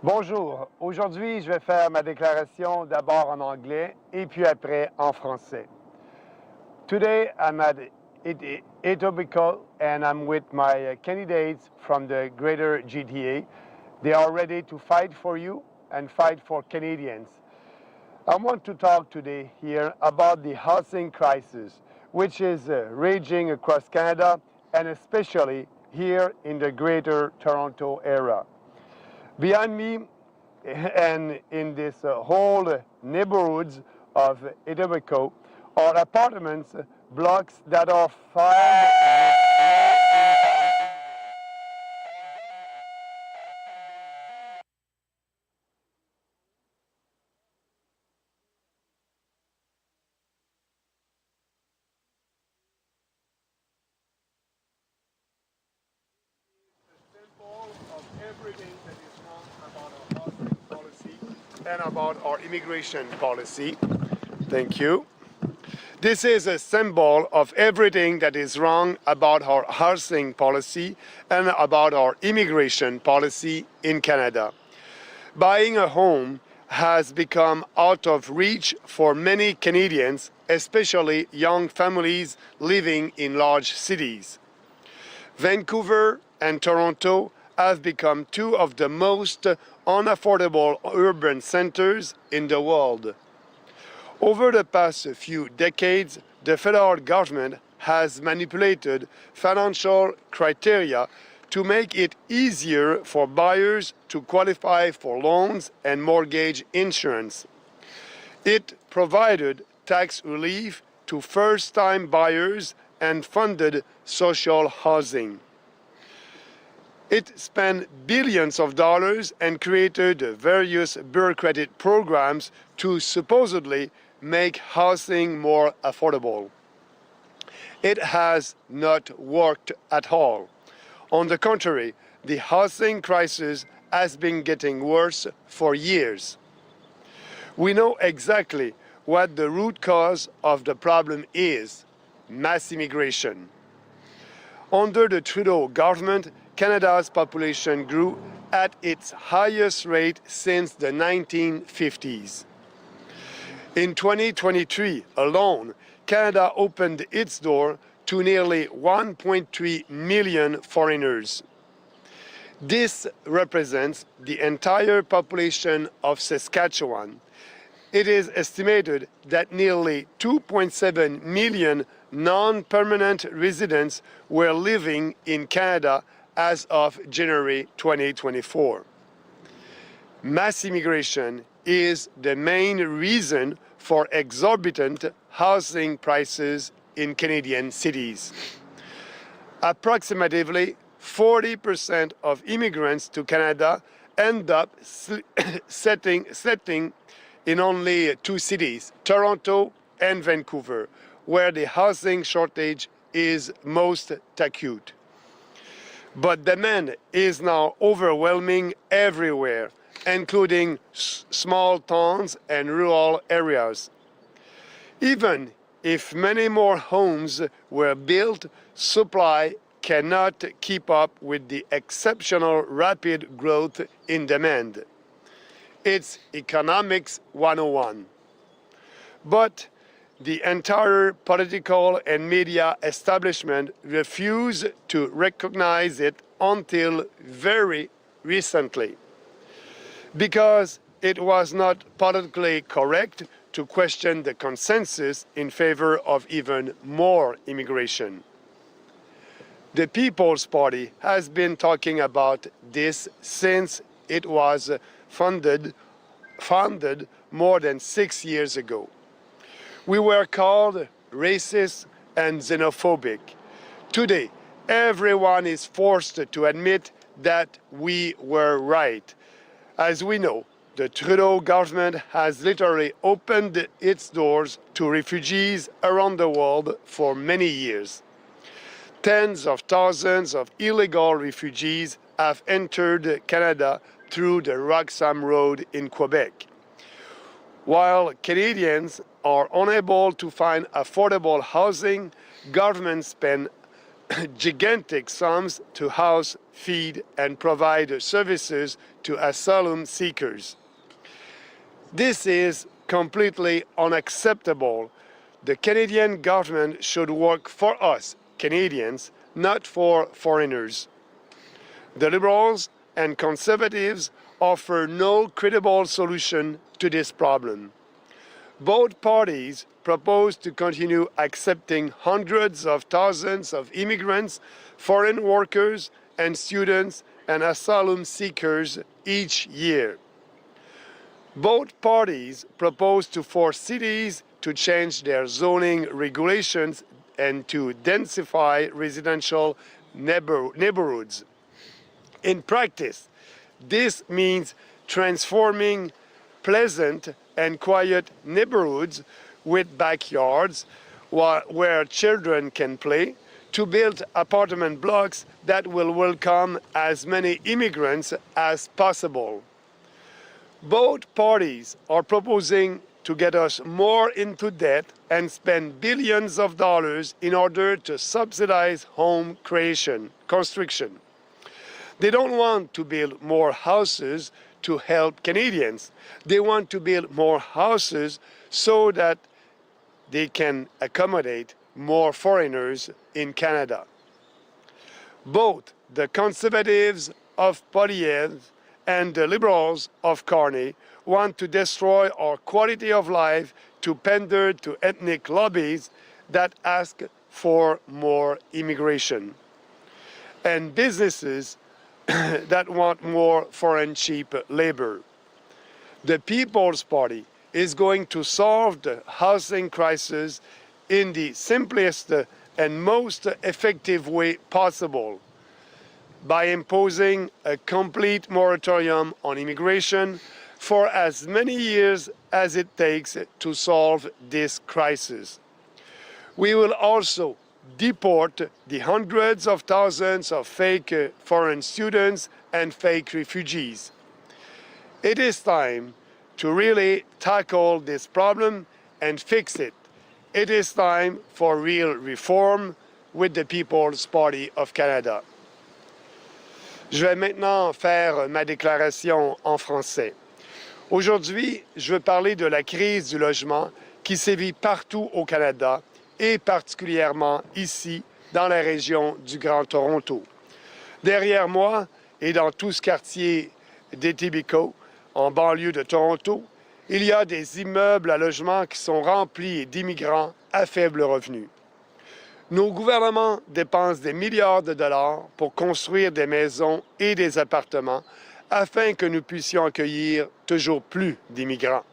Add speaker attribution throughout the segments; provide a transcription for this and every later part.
Speaker 1: Bonjour, aujourd'hui je vais faire ma déclaration d'abord en anglais et puis après en français. Today I'm at Etobicoke and I'm with my candidates from the greater GTA. They are ready to fight for you and fight for Canadians. I want to talk today here about the housing crisis, which is raging across Canada and especially here in the greater Toronto area. Behind me and in this whole neighborhoods of Etobicoke are apartments blocks that are filed of everything that is wrong about our housing policy and about our immigration policy. Thank you. This is a symbol of everything that is wrong about our housing policy and about our immigration policy in Canada. Buying a home has become out of reach for many Canadians, especially young families living in large cities. Vancouver and Toronto have become two of the most unaffordable urban centers in the world. Over the past few decades, the federal government has manipulated financial criteria to make it easier for buyers to qualify for loans and mortgage insurance. It provided tax relief to first-time buyers and funded social housing. It spent billions of dollars and created various bureaucratic programs to supposedly make housing more affordable. It has not worked at all. On the contrary, the housing crisis has been getting worse for years. We know exactly what the root cause of the problem is: mass immigration. Under the Trudeau government, Canada's population grew at its highest rate since the 1950s. In 2023 alone, Canada opened its door to nearly 1.3 million foreigners. This represents the entire population of Saskatchewan. It is estimated that nearly 2.7 million non-permanent residents were living in Canada as of January 2024. Mass immigration is the main reason for exorbitant housing prices in Canadian cities. Approximately 40% of immigrants to Canada end up settling in only two cities, Toronto and Vancouver, where the housing shortage is most acute. But demand is now overwhelming everywhere, including small towns and rural areas. Even if many more homes were built, supply cannot keep up with the exceptional rapid growth in demand. It's Economics 101. But the entire political and media establishment refused to recognize it until very recently, because it was not politically correct to question the consensus in favor of even more immigration. The People's Party has been talking about this since it was founded more than 6 years ago. We were called racist and xenophobic. Today, everyone is forced to admit that we were right. As we know, the Trudeau government has literally opened its doors to refugees around the world for many years. Tens of thousands of illegal refugees have entered Canada through the Roxham Road in Quebec. While Canadians are unable to find affordable housing, governments spend gigantic sums to house, feed, and provide services to asylum seekers. This is completely unacceptable. The Canadian government should work for us, Canadians, not for foreigners. The Liberals and Conservatives offer no credible solution to this problem. Both parties propose to continue accepting hundreds of thousands of immigrants, foreign workers, and students and asylum seekers each year. Both parties propose to force cities to change their zoning regulations and to densify residential neighborhoods. In practice, this means transforming pleasant and quiet neighborhoods with backyards where children can play to build apartment blocks that will welcome as many immigrants as possible. Both parties are proposing to get us more into debt and spend billions of dollars in order to subsidize home construction. They don't want to build more houses to help Canadians. They want to build more houses so that they can accommodate more foreigners in Canada. Both the Conservatives of Populaire and the Liberals of Carney want to destroy our quality of life to pander to ethnic lobbies that ask for more immigration, and businesses that want more foreign cheap labor. The People's Party is going to solve the housing crisis in the simplest and most effective way possible, by imposing a complete moratorium on immigration for as many years as it takes to solve this crisis. We will also deport the hundreds of thousands of fake foreign students and fake refugees. It is time to really tackle this problem and fix it. It is time for real reform with the People's Party of Canada. Je vais maintenant faire ma déclaration en français. Aujourd'hui, je veux parler de la crise du logement qui sévit partout au Canada et particulièrement ici, dans la région du Grand Toronto. Derrière moi et dans tout ce quartier d'Etobicoke, en banlieue de Toronto, il y a des immeubles à logement qui sont remplis d'immigrants à faible revenu. Nos gouvernements dépensent des milliards de dollars pour construire des maisons et des appartements afin que nous puissions accueillir toujours plus d'immigrants.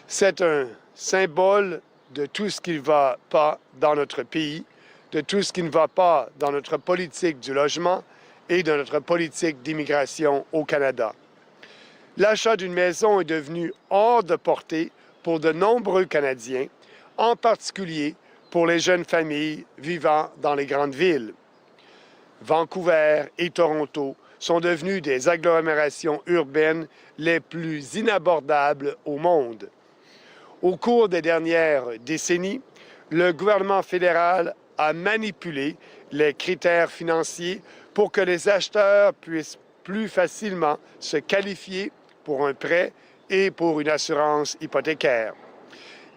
Speaker 1: C'est un symbole de tout ce qui ne va pas dans notre pays, de tout ce qui ne va pas dans notre politique du logement et de notre politique d'immigration au Canada. L'achat d'une maison est devenu hors de portée pour de nombreux Canadiens, en particulier pour les jeunes familles vivant dans les grandes villes. Vancouver et Toronto sont devenus des agglomérations urbaines les plus inabordables au monde. Au cours des dernières décennies, le gouvernement fédéral a manipulé les critères financiers pour que les acheteurs puissent plus facilement se qualifier pour un prêt et pour une assurance hypothécaire.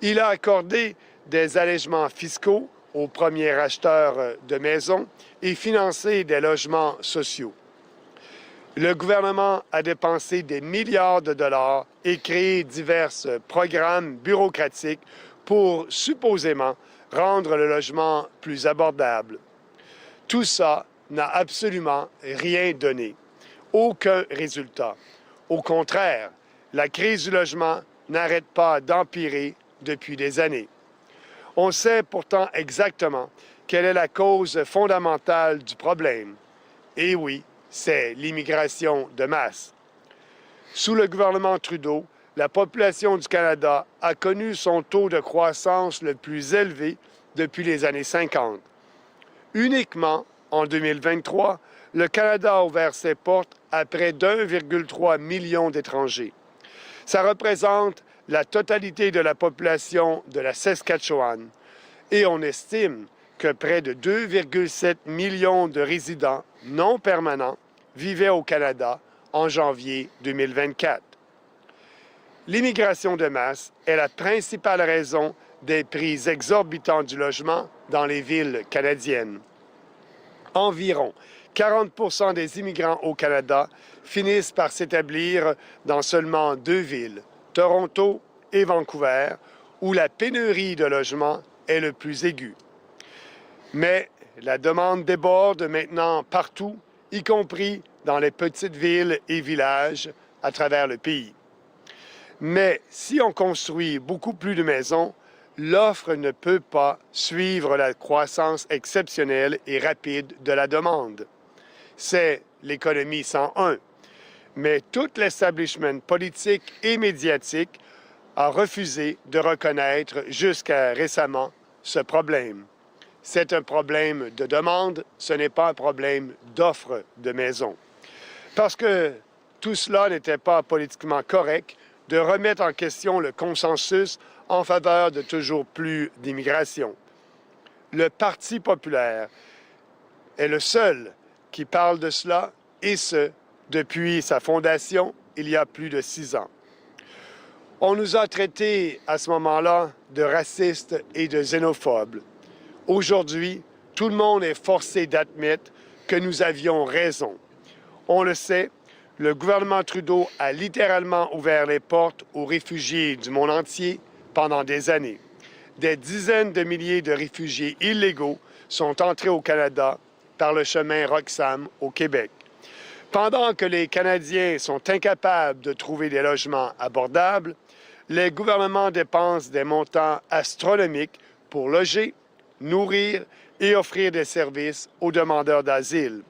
Speaker 1: Il a accordé des allègements fiscaux aux premiers acheteurs de maisons et financé des logements sociaux. Le gouvernement a dépensé des milliards de dollars et créé divers programmes bureaucratiques pour supposément rendre le logement plus abordable. Tout ça n'a absolument rien donné, aucun résultat. Au contraire, la crise du logement n'arrête pas d'empirer depuis des années. On sait pourtant exactement quelle est la cause fondamentale du problème. Et oui, c'est l'immigration de masse. Sous le gouvernement Trudeau, la population du Canada a connu son taux de croissance le plus élevé depuis les années 50. Uniquement en 2023, le Canada a ouvert ses portes à près d'1,3 million d'étrangers. Ça représente la totalité de la population de la Saskatchewan et on estime que près de 2,7 millions de résidents non permanents vivaient au Canada en janvier 2024. L'immigration de masse est la principale raison des prix exorbitants du logement dans les villes canadiennes. Environ 40% des immigrants au Canada finissent par s'établir dans seulement 2 villes, Toronto et Vancouver, où la pénurie de logements est le plus aiguë. Mais la demande déborde maintenant partout, y compris dans les petites villes et villages à travers le pays. Mais si on construit beaucoup plus de maisons, l'offre ne peut pas suivre la croissance exceptionnelle et rapide de la demande. C'est l'économie 101. Mais tout l'establishment politique et médiatique a refusé de reconnaître jusqu'à récemment ce problème. C'est un problème de demande, ce n'est pas un problème d'offre de maisons. Parce que tout cela n'était pas politiquement correct de remettre en question le consensus en faveur de toujours plus d'immigration. Le Parti populaire est le seul qui parle de cela, et ce, depuis sa fondation, il y a plus de 6 ans. On nous a traités à ce moment-là de racistes et de xénophobes. Aujourd'hui, tout le monde est forcé d'admettre que nous avions raison. On le sait, le gouvernement Trudeau a littéralement ouvert les portes aux réfugiés du monde entier pendant des années. Des dizaines de milliers de réfugiés illégaux sont entrés au Canada par le chemin Roxham au Québec. Pendant que les Canadiens sont incapables de trouver des logements abordables, les gouvernements dépensent des montants astronomiques pour loger, nourrir et offrir des services aux demandeurs d'asile.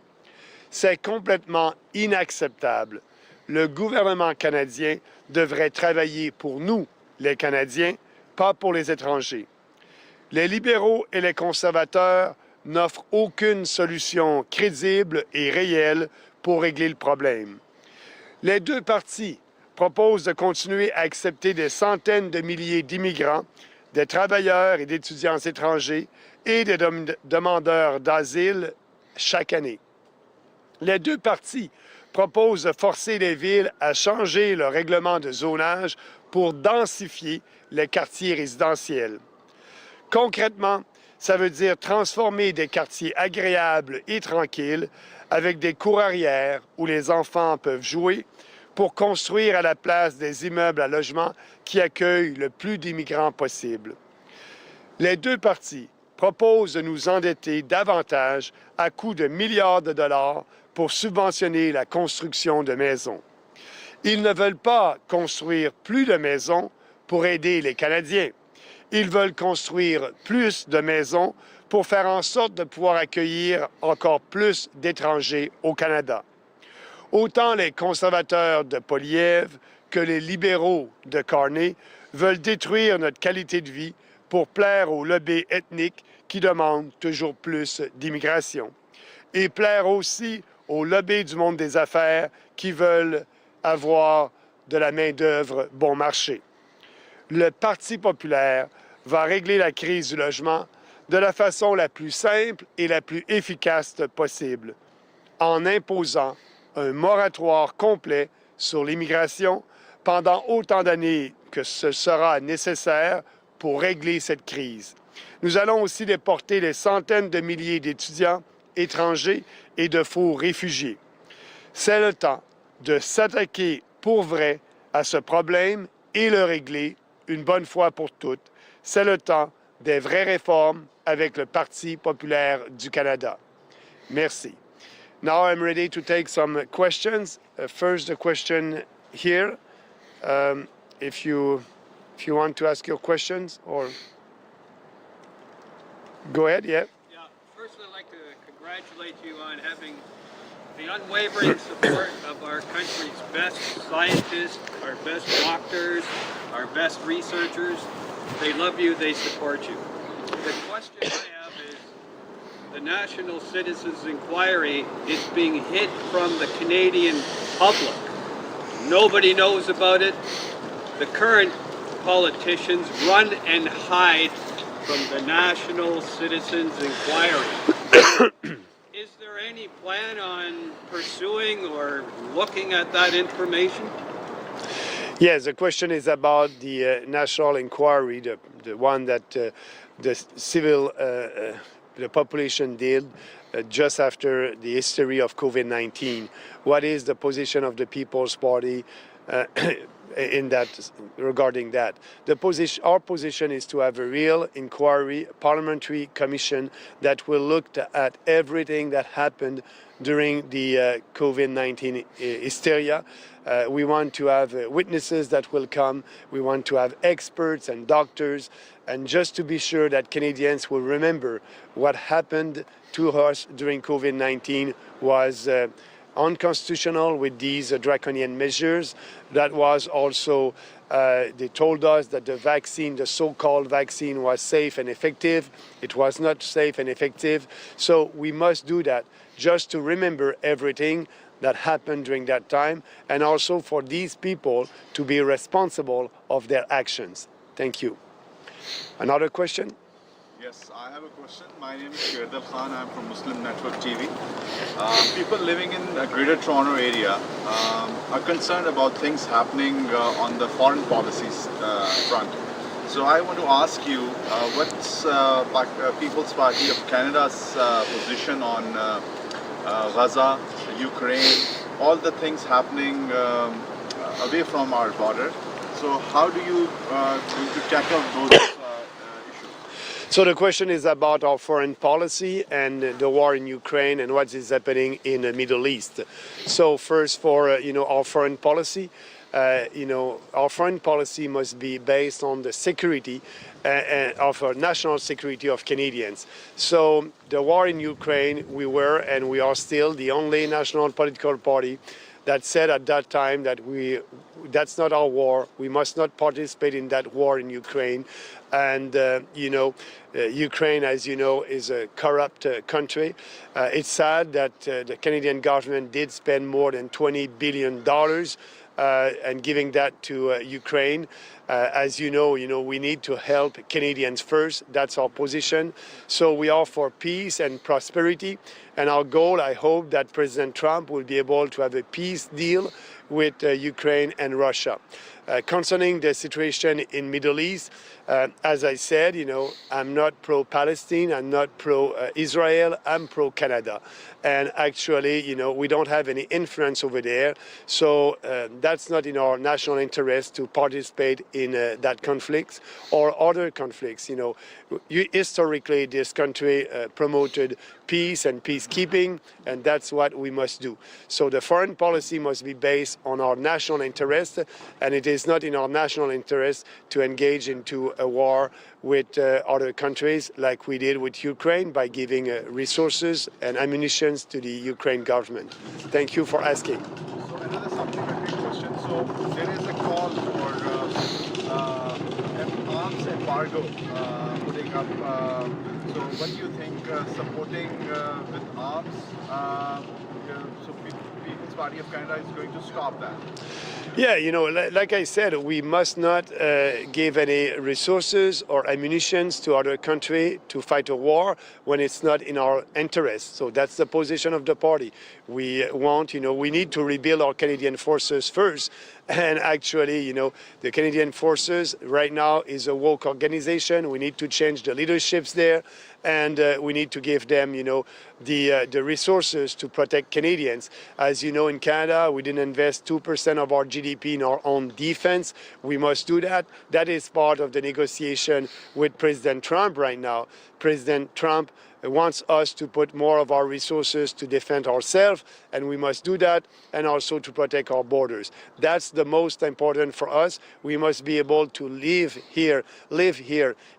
Speaker 1: C'est complètement inacceptable. Le gouvernement canadien devrait travailler pour nous, les Canadiens, pas pour les étrangers. Les libéraux et les conservateurs n'offrent aucune solution crédible et réelle pour régler le problème. Les deux partis proposent de continuer à accepter des centaines de milliers d'immigrants, des travailleurs et d'étudiants étrangers et des demandeurs d'asile chaque année. Les deux partis proposent de forcer les villes à changer leur règlement de zonage pour densifier les quartiers résidentiels. Concrètement, ça veut dire transformer des quartiers agréables et tranquilles avec des cours arrière où les enfants peuvent jouer pour construire à la place des immeubles à logement qui accueillent le plus d'immigrants possible. Les deux partis proposent de nous endetter davantage à coût de milliards de dollars pour subventionner la construction de maisons. Ils ne veulent pas construire plus de maisons pour aider les Canadiens. Ils veulent construire plus de maisons pour faire en sorte de pouvoir accueillir encore plus d'étrangers au Canada. Autant les conservateurs de Poilievre que les libéraux de Carney veulent détruire notre qualité de vie pour plaire aux lobbies ethniques qui demandent toujours plus d'immigration. Et plaire aussi aux lobbies du monde des affaires qui veulent avoir de la main-d'œuvre bon marché. Le Parti populaire va régler la crise du logement de la façon la plus simple et la plus efficace possible, en imposant un moratoire complet sur l'immigration pendant autant d'années que ce sera nécessaire pour régler cette crise. Nous allons aussi déporter des centaines de milliers d'étudiants étrangers et de faux réfugiés. C'est le temps de s'attaquer pour vrai à ce problème et le régler une bonne fois pour toutes. C'est le temps des vraies réformes avec le Parti populaire du Canada. Merci. Now I'm ready to take some questions. First, the question here. If you want to ask your questions, or go ahead. Yeah.
Speaker 2: Yeah. First, I'd like to congratulate you on having the unwavering support of our country's best scientists, our best doctors, our best researchers. They love you. They support you. The question I have is, the National Citizens Inquiry is being hid from the Canadian public. Nobody knows about it. The current politicians run and hide from the National Citizens Inquiry. Is there any plan on pursuing or looking at that information?
Speaker 1: Yes, the question is about the national inquiry, the one that the civil, the population did just after the history of COVID-19. What is the position of the People's Party in that, regarding that? Our position is to have a real inquiry, parliamentary commission that will look at everything that happened during the COVID-19 hysteria. We want to have witnesses that will come. We want to have experts and doctors, and just to be sure that Canadians will remember what happened to us during COVID-19 was unconstitutional with these draconian measures. That was also, they told us that the vaccine, the so-called vaccine, was safe and effective. It was not safe and effective. So we must do that just to remember everything that happened during that time, and also for these people to be responsible of their actions. Thank you. Another question?
Speaker 3: Yes, I have a question. My name is Shirdar Khan. I'm from Muslim Network TV. People living in the Greater Toronto area are concerned about things happening on the foreign policies front. So I want to ask you, what's People's Party of Canada's position on Gaza, Ukraine, all the things happening away from our border? So how do you going to tackle those issues?
Speaker 1: So the question is about our foreign policy and the war in Ukraine and what is happening in the Middle East. So first, for our foreign policy, our foreign policy must be based on the security of our national security of Canadians. So the war in Ukraine, we were and we are still the only national political party that said at that time that that's not our war. We must not participate in that war in Ukraine. And, Ukraine, as you know, is a corrupt country. It's sad that the Canadian government did spend more than $20 billion and giving that to Ukraine. As you know, we need to help Canadians first. That's our position. So we are for peace and prosperity. And our goal, I hope that President Trump will be able to have a peace deal with Ukraine and Russia. Concerning the situation in Middle East, as I said, I'm not pro-Palestine, I'm not pro-Israel, I'm pro-Canada. And actually, we don't have any influence over there. So that's not in our national interest to participate in that conflict or other conflicts. Historically, this country promoted peace and peacekeeping, and that's what we must do. So the foreign policy must be based on our national interest, and it is not in our national interest to engage into a war with other countries like we did with Ukraine by giving resources and ammunition to the Ukraine government. Thank you for asking.
Speaker 3: So another supplementary question. So there is a call for an arms embargo putting up. So what do you think supporting with arms? So People's Party of Canada is going to stop that?
Speaker 1: Yeah, like I said, we must not give any resources or ammunitions to other country to fight a war when it's not in our interest. So that's the position of the party. We want, we need to rebuild our Canadian forces first. And actually, the Canadian forces right now is a woke organization. We need to change the leaderships there. And we need to give them, the resources to protect Canadians. As you know, in Canada, we didn't invest 2% of our GDP in our own defense. We must do that. That is part of the negotiation with President Trump right now. President Trump wants us to put more of our resources to defend ourselves, and we must do that, and also to protect our borders. That's the most important for us. We must be able to live here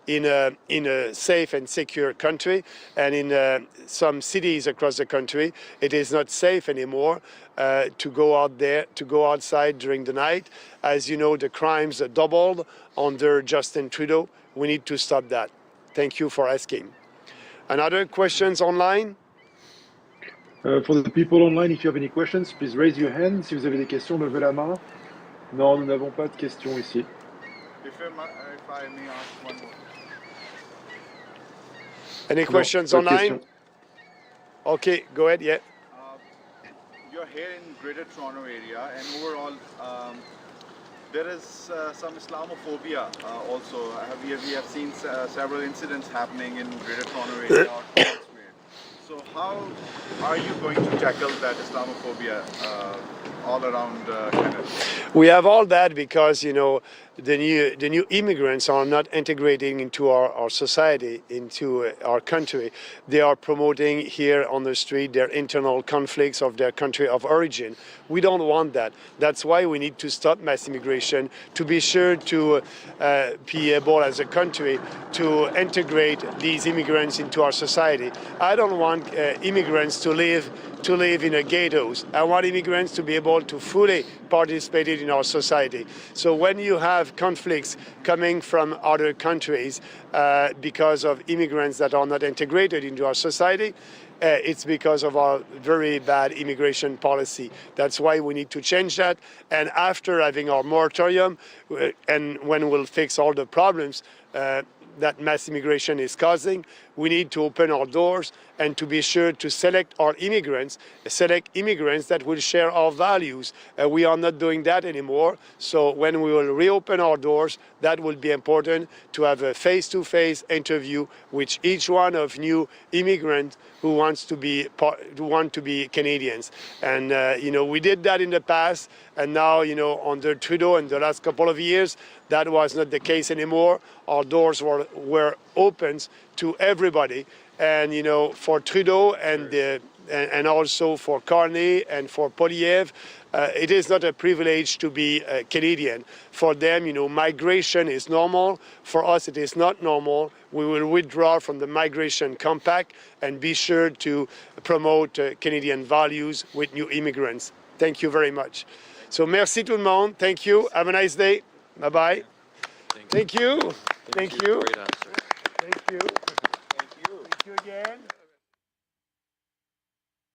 Speaker 1: in a safe and secure country, and in some cities across the country, it is not safe anymore to go out there, to go outside during the night. As you know, the crimes doubled under Justin Trudeau. We need to stop that. Thank you for asking. Another questions online?
Speaker 4: For the people online, if you have any questions, please raise your hand. Si vous avez des questions, levez la main. Non, nous n'avons pas de questions ici.
Speaker 3: If I may ask one more.
Speaker 1: Any
Speaker 4: Non,
Speaker 1: questions
Speaker 4: pas de
Speaker 1: online?
Speaker 4: questions.
Speaker 1: Okay, go ahead, yeah.
Speaker 3: You're here in Greater Toronto area, and overall, there is some Islamophobia also. We have seen several incidents happening in Greater Toronto area or elsewhere. So how are you going to tackle that Islamophobia all around Canada?
Speaker 1: We have all that because, you know, the new immigrants are not integrating into our society, into our country. They are promoting here on the street their internal conflicts of their country of origin. We don't want that. That's why we need to stop mass immigration, to be sure to be able as a country to integrate these immigrants into our society. I don't want immigrants to live in the ghettos. I want immigrants to be able to fully participate in our society. So when you have conflicts coming from other countries because of immigrants that are not integrated into our society, it's because of our very bad immigration policy. That's why we need to change that. And after having our moratorium, and when we'll fix all the problems that mass immigration is causing, we need to open our doors and to be sure to select immigrants that will share our values. We are not doing that anymore. So when we will reopen our doors, that will be important to have a face-to-face interview with each one of new immigrants who want to be Canadians. And you know, we did that in the past, and now, you know, under Trudeau in the last couple of years, that was not the case anymore. Our doors were opened to everybody, and you know, for Trudeau and also for Carney and for Polyev, it is not a privilege to be Canadian. For them, you know, migration is normal. For us, it is not normal. We will withdraw from the migration compact and be sure to promote Canadian values with new immigrants. Thank you very much. So merci tout le monde. Thank you. Have a nice day. Bye-bye. Thank you. Thank you.
Speaker 5: Great answer.
Speaker 1: Thank you. Thank you again.